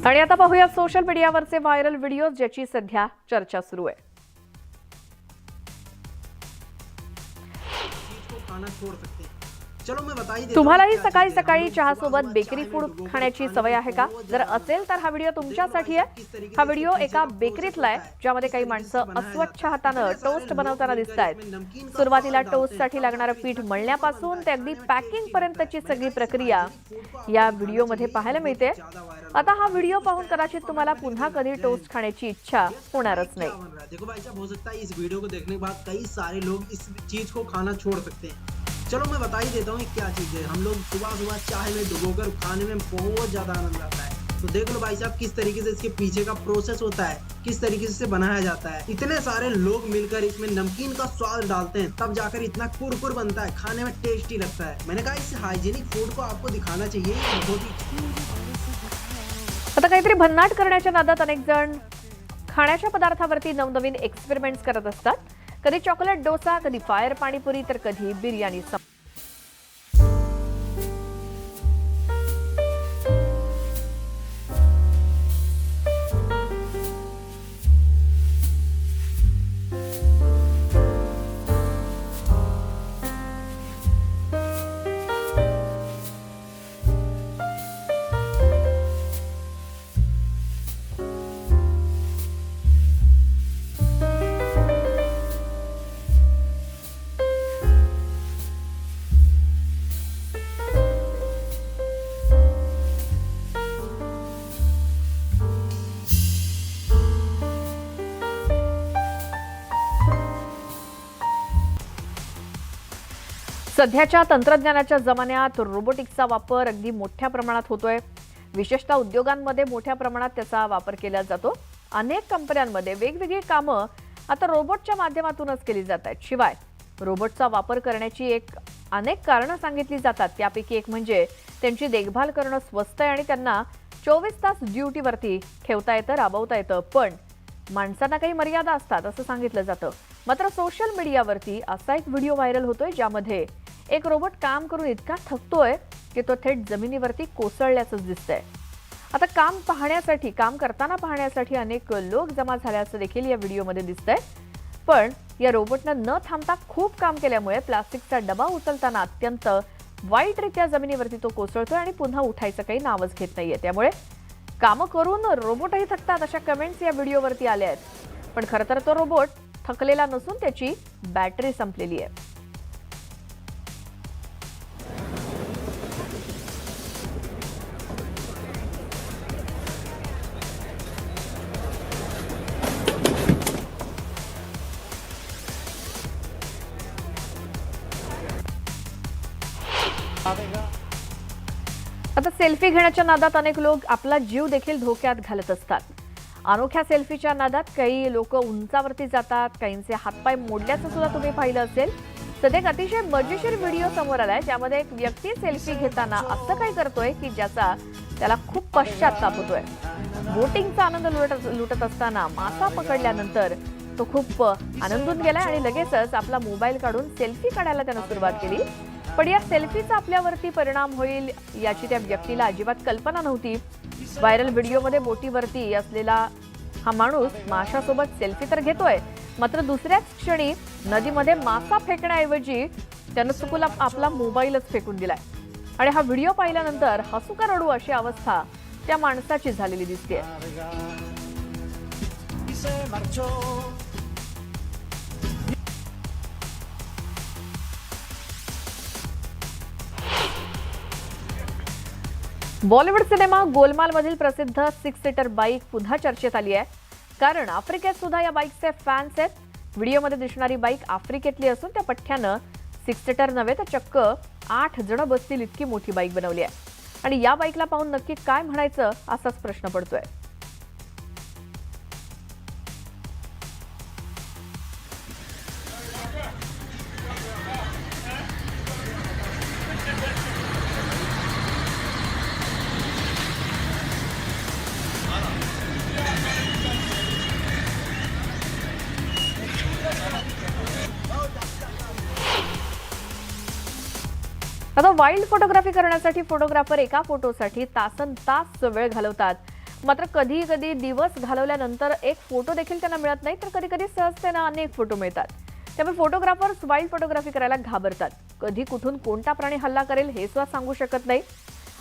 आणि आता पाहूया सोशल मीडियावरचे व्हायरल व्हिडिओज ज्याची सध्या चर्चा सुरू आहे। तुम्हालाही सकाळी सकाळी चहा सोबत बेकरी फूड खाण्याची सवय आहे का? जर असेल तर हा व्हिडिओ तुमच्यासाठी आहे। हा व्हिडिओ एका बेकरीतला आहे ज्यामध्ये काही माणसं अस्वच्छ हाताने टोस्ट बनवताना दिसतायत। सुरुवातीला टोस्टसाठी लागणारे पीठ मळण्यापासून ते अगदी पॅकिंग पर्यंतची सगळी प्रक्रिया या व्हिडिओमध्ये पाहायला मिळते। आता हा व्हिडिओ पाहून कदाचित तुम्हाला पुन्हा कधी टोस्ट खाण्याची इच्छा होणारच नाही। देखो भाई साहब, हो सकता है इस वीडियो को देखने के बाद कई सारे लोग इस चीज को खाना छोड़ सकते हैं। चलो मैं बता ही देता हूँ क्या चीज है। हम लोग सुबह सुबह चाय में डुबोकर खाने में बहुत ज्यादा आनंद आता है। तो देख लो भाई साहब किस तरीके से इसके पीछे का प्रोसेस होता है, किस तरीके से बनाया जाता है। इतने सारे लोग मिलकर इसमें नमकीन का स्वाद डालते हैं, तब जाकर इतना कुरकुर बनता है, खाने में टेस्टी लगता है। मैंने कहा इस हाइजीनिक फूड को आपको दिखाना चाहिए। बहुत ही आता काहीतरी भन्नाट करण्याच्या नादात अनेक जण खाण्याच्या पदार्थावरती नवनवीन एक्सपेरिमेंट्स करत असतात। कधी चॉकलेट डोसा, कधी फायर पाणीपुरी, तर कधी बिर्याणी। सध्याच्या तंत्रज्ञानाच्या जमान्यात रोबोटिक्सचा वापर अगदी मोठ्या प्रमाणात होतोय। विशेषतः उद्योगांमध्ये मोठ्या प्रमाणात त्याचा वापर केला जातो। अनेक कंपन्यांमध्ये वेगवेगळी कामं आता रोबोटच्या माध्यमातूनच केली जातात। शिवाय रोबोटचा वापर करण्याची अनेक कारणं सांगितली जातात। त्यापैकी एक म्हणजे त्यांची देखभाल करणं स्वस्त आहे आणि त्यांना 24 तास ड्युटीवरती ठेवता येतं, राबवता येतं। पण माणसांना काही मर्यादा असतात असं सांगितलं जातं। मात्र सोशल मीडियावरती असा एक व्हिडिओ व्हायरल होतोय ज्यामध्ये एक रोबोट काम करून इतका थकतोय की तो थेट जमिनीवरती कोसळल्याचंच दिसतंय। आता काम करताना पाहण्यासाठी अनेक लोक जमा झाल्याचं देखील या व्हिडिओमध्ये दिसतंय। पण या रोबोटनं न थांबता खूप काम केल्यामुळे प्लास्टिकचा डबा उचलताना अत्यंत वाईटरित्या जमिनीवरती तो कोसळतोय आणि पुन्हा उठायचं काही नावच घेत नाहीये। त्यामुळे कामं करून रोबोटही थकतात अशा कमेंट्स या व्हिडिओवरती आल्या आहेत। पण खरं तर तो रोबोट थकलेला नसून त्याची बॅटरी संपलेली आहे। आता सेल्फी घेण्याच्या नादात अनेक लोक आपला जीव देखील धोक्यात घालत असतात। अनोख्या सेल्फीच्या नादात काही लोक उंचावरती जातात, काहींचे हातपाय मोडल्याचं सुद्धा तुम्ही पाहिलं असेल। सध्या एक अतिशय मजेशीर व्हिडिओ समोर आलाय ज्यामध्ये एक व्यक्ती सेल्फी घेताना असं काही करतोय की ज्याचा त्याला खूप पश्चाताप होतोय। बोटिंगचा आनंद लुटत असताना मासा पकडल्यानंतर तो खूप आनंदून गेलाय आणि लगेचच आपला मोबाईल काढून सेल्फी काढायला त्यानं सुरुवात केली। पण या सेल्फीचा आपल्यावरती परिणाम होईल याची त्या व्यक्तीला अजिबात कल्पना नव्हती। व्हायरल व्हिडिओमध्ये बोटीवरती असलेला हा माणूस माशासोबत सेल्फी तर घेतोय, मात्र दुसऱ्याच क्षणी नदीमध्ये मासा फेकण्याऐवजी त्यानं चुकून आपला मोबाईलच फेकून दिलाय। आणि हा व्हिडिओ पाहिल्यानंतर हसू का रडू अशी अवस्था त्या माणसाची झालेली दिसते। बॉलिवूड सिनेमा गोलमाल मधील प्रसिद्ध 6 सीटर बाईक पुन्हा चर्चेत आली आहे, कारण आफ्रिकेत सुद्धा या बाईकचे फॅन्स आहेत। व्हिडिओमध्ये दिसणारी बाईक आफ्रिकेतली असून त्या पठ्ठ्यानं 6 सीटर नव्हे तर चक्क 8 जण बसतील इतकी मोठी बाईक बनवली आहे। आणि या बाईकला पाहून नक्की काय म्हणायचं असाच प्रश्न पडतोय। आता वाईल्ड फोटोग्राफी करण्यासाठी फोटोग्राफर एका फोटोसाठी तासनतास वेळ घालवतात। मात्र कधी कधी दिवस घालवल्यानंतर एक फोटो देखील त्यांना मिळत नाही, तर कधी कधी सहज त्यांना अनेक फोटो मिळतात. त्यामुळे फोटोग्राफर्स वाईल्ड फोटोग्राफी करायला घाबरतात. कधी कुठून कोणता प्राणी हल्ला करेल हे सुद्धा सांगू शकत नाही.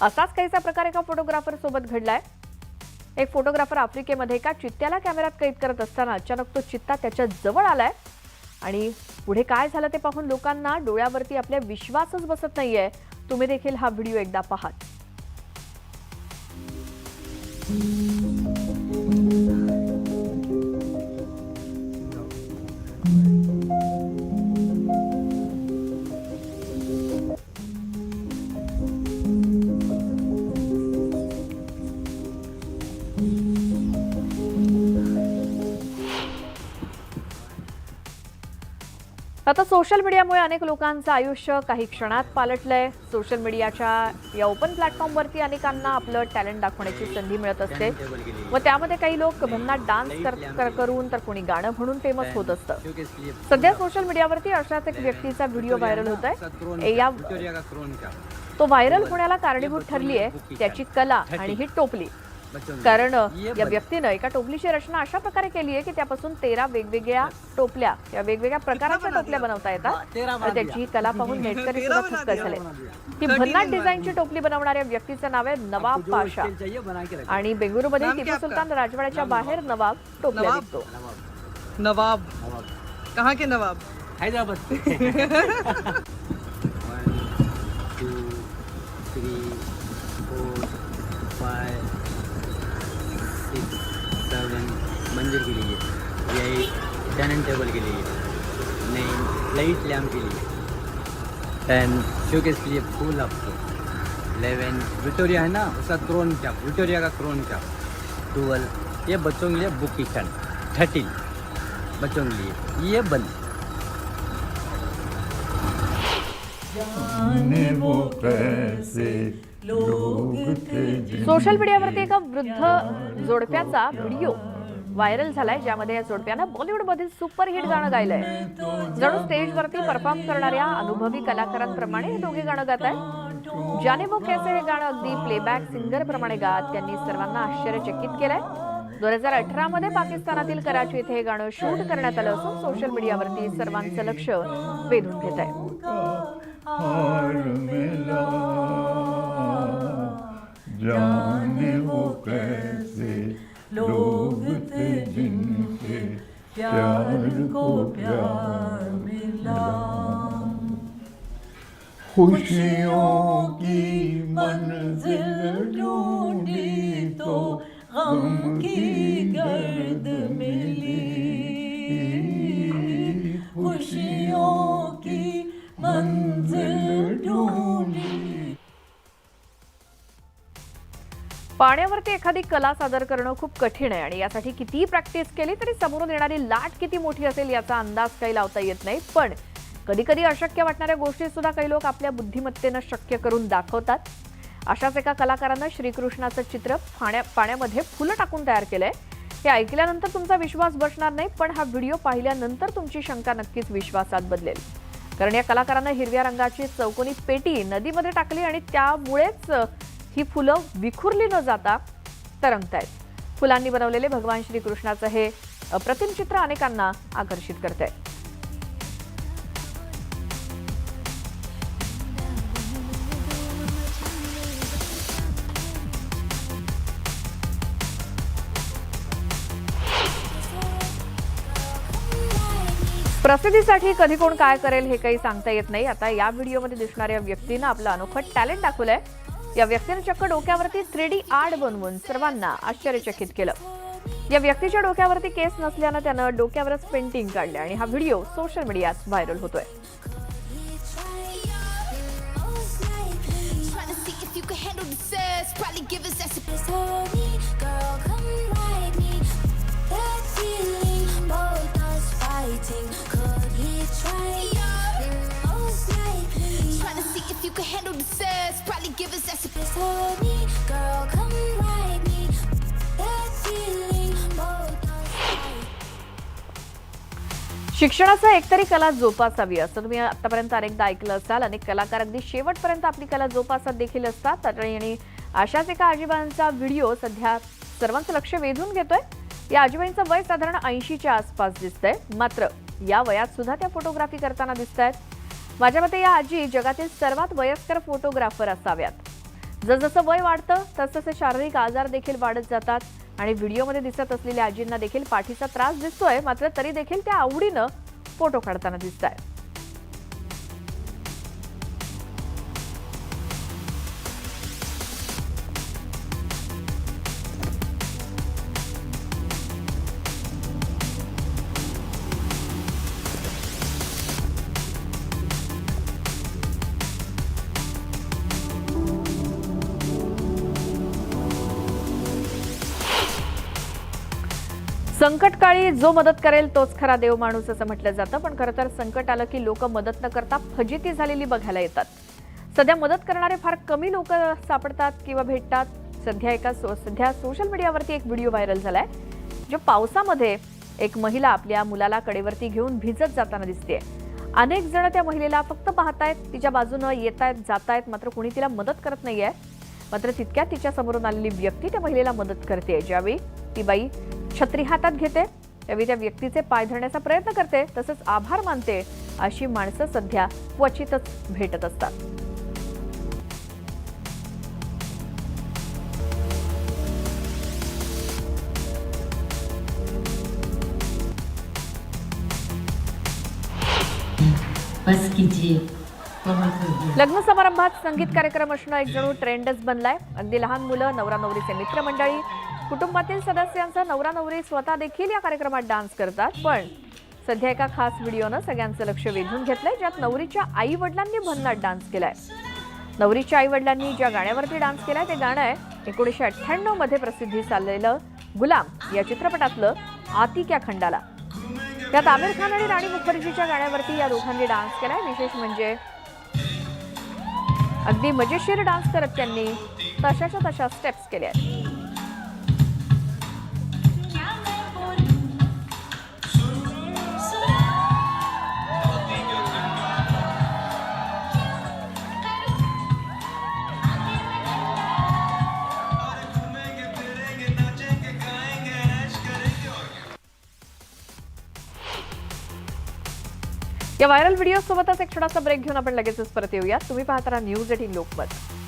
असाच काहीसा प्रकार एका फोटोग्राफर सोबत घडलाय. एक फोटोग्राफर आफ्रिकेमध्ये एका चित्त्याला कॅमेऱ्यात कैद करत असताना अचानक तो चित्ता त्याच्या जवळ आलाय आणि पुढे काय झालं ते पाहून लोकांना डोळ्यावरती आपल्या विश्वासच बसत नाहीये. तुम्ही देखील हा व्हिडिओ एकदा पहा. आता सोशल मीडियामुळे अनेक लोकांचं आयुष्य काही क्षणात पालटलंय. सोशल मीडियाच्या या ओपन प्लॅटफॉर्मवरती अनेकांना आपलं टॅलेंट दाखवण्याची संधी मिळत असते व त्यामध्ये काही लोक भन्नाट डान्स करून तर कोणी गाणं म्हणून फेमस होत असतं. सध्या सोशल मीडियावरती अशाच एक व्यक्तीचा व्हिडिओ व्हायरल होत आहे. तो व्हायरल होण्याला कारणीभूत ठरली आहे त्याची कला आणि ही टोपली. कारण या व्यक्तीनं एका टोपलीची रचना अशा प्रकारे केली आहे की त्यापासून 13 वेगवेगळ्या टोपल्या या वेगवेगळ्या प्रकारच्या टोपल्या बनवता येतात. त्याची ही कला पाहून नेटकरी सुद्धा थक्क झाले. ही भन्नाट डिझाईनची टोपली बनवणाऱ्या व्यक्तीचं नाव आहे नवाब पाशा आणि बेंगळुरूमध्ये टिपू सुलतान राजवाड्याच्या बाहेर नवाब टोपल्या विकतो. नवाब कहाँ के नवाब? हैदराबाद से 1 2 3 4 5 6 7 मंदिर के लिए, 8 डाइनिंग टेबल के लिए, 9 लाइट लैम्प के लिए, 10 शोकेस के लिए फूल आपको, 11 विक्टोरिया है ना उसका क्रोन कैप, विक्टोरिया का क्रोन कैप, 12 ये बच्चों के लिए बुक किचन, 13 बच्चों के लिए ये बंद. सोशल मीडियावरती एका वृद्ध जोडप्याचा व्हिडिओ व्हायरल झालाय ज्यामध्ये या जोडप्यानं बॉलिवूडमधील सुपरहिट गाणं गायलंय. जणू स्टेजवरती परफॉर्म करणाऱ्या अनुभवी कलाकारांप्रमाणे हे दोघे गाणं गात आहेत. जाने वो कैसे हे गाणं अगदी प्लेबॅक सिंगर प्रमाणे गात त्यांनी सर्वांना आश्चर्यचकित केलंय. 2018 मध्ये पाकिस्तानातील कराची येथे हे गाणं शूट करण्यात आलं असून सोशल मीडियावरती सर्वांचं लक्ष वेधून घेत आहे. जाने वो कैसे लोग थे जिनके प्यार को प्यार मिला. खुशियों की मंजिल ढूंढी तो गम की गर्द मिली. खुशियों की मंजिल ढूंढी. पाण्यावरती एखादी कला सादर करणं खूप कठीण आहे आणि यासाठी कितीही प्रॅक्टिस केली तरी समोरून येणारी लाट किती मोठी असेल याचा अंदाज काही लावता येत नाही. पण कधी कधी अशक्य वाटणाऱ्या गोष्टी सुद्धा काही लोक आपल्या बुद्धिमत्तेनं शक्य करून दाखवतात. अशाच एका कलाकारानं श्रीकृष्णाचं चित्र पाण्यामध्ये फुलं टाकून तयार केलंय. हे ऐकल्यानंतर तुमचा विश्वास बसणार नाही, पण हा व्हिडिओ पाहिल्यानंतर तुमची शंका नक्कीच विश्वासात बदलेल. कारण या कलाकारानं हिरव्या रंगाची चौकोनी पेटी नदीमध्ये टाकली आणि त्यामुळेच ही फुलं विखुरली न जाता तरंगतायत. फुलांनी बनवलेले भगवान श्रीकृष्णाचं हे अप्रतिम चित्र अनेकांना आकर्षित करतंय. प्रसिद्धीसाठी कधी कोण काय करेल हे काही सांगता येत नाही. आता या व्हिडिओमध्ये दिसणाऱ्या व्यक्तीनं आपलं अनोखं टॅलेंट दाखवलंय. या व्यक्तीने चक्क डोक्यावरती 3D आर्ट बनवून सर्वांना आश्चर्यचकित केलं. या व्यक्तीच्या डोक्यावरती केस नसल्यानं त्यानं डोक्यावरच पेंटिंग काढले आणि हा व्हिडिओ सोशल मीडियात व्हायरल होतोय. शिक्षणाचं एकतरी कला जोपासावी असं तुम्ही आतापर्यंत अनेकदा ऐकलं असाल. अनेक कलाकार अगदी शेवटपर्यंत आपली कला जोपासत देखील असतात आणि अशाच एका आजीबाईंचा व्हिडिओ सध्या सर्वांचं लक्ष वेधून घेतोय. या आजीबाईंचं वय साधारण 80च्या आसपास दिसतंय. मात्र या वयात सुद्धा त्या फोटोग्राफी करताना दिसतायत. माझ्या मते या आजी जगातील सर्वात वयस्कर फोटोग्राफर असाव्यात. जसजसं वय वाढतं तसतसे शारीरिक आजार देखील वाढत जातात आणि व्हिडिओमध्ये दिसत असलेल्या आजींना देखील पाठीचा त्रास दिसतोय. मात्र तरी देखील त्या आवडीनं फोटो काढताना दिसतायत. संकटकाळी जो मदत करेल तोच खरा देव माणूस असं म्हटलं जातं. पण खरं तर संकट आलं की लोक मदत न करता फजिती झालेली बघायला येतात. सध्या मदत करणारे फार कमी लोक सापडतात किंवा भेटतात. सध्या सोशल मीडियावरती एक व्हिडिओ व्हायरल झालाय. जो पावसामध्ये एक महिला आपल्या मुलाला कडेवरती घेऊन भिजत जाताना दिसतेय. अनेक जण त्या महिलेला फक्त पाहतायत, तिच्या बाजूनं येतायत जातायत, मात्र कोणी तिला मदत करत नाहीये. मात्र तितक्यात तिच्या समोरून आलेली व्यक्ती त्या महिलेला मदत करते. ज्यावेळी ती बाई छत्री हातात घेते त्यावेळी त्या व्यक्तीचे पाय धरण्याचा प्रयत्न करते, तसंच आभार मानते. अशी माणसं सध्या क्वचितच भेटत असतात. बस कीजिए, बहुत हो गया. लग्न समारंभात संगीत कार्यक्रम असणं एक जणू ट्रेंडच बनलाय. अगदी लहान मुलं, नवरा नवरीचे मित्रमंडळी, कुटुंबातील सदस्यांचा नवरा नवरी स्वतः देखील या कार्यक्रमात डान्स करतात. पण सध्या एका खास व्हिडिओनं सगळ्यांचं लक्ष वेधून घेतलंय, ज्यात नवरीच्या आई वडिलांनी भन्नाट डान्स केलाय. नवरीच्या आई वडिलांनी ज्या गाण्यावरती डान्स केलाय ते गाणं आहे 1998 मध्ये प्रसिद्धीस आलेलं गुलाम या चित्रपटातलं आती क्या खंडाला. त्यात आमिर खान आणि राणी मुखर्जीच्या गाण्यावरती या दोघांनी डान्स केलाय. विशेष म्हणजे अगदी मजेशीर डान्स करत त्यांनी तशाच्या तशा स्टेप्स केल्या आहेत. या व्हायरल व्हिडिओ सोबतच एक छोटासा ब्रेक घेऊन आपण लगेचच परत येऊया. तुम्ही पाहता न्यूज 18 लोकमत.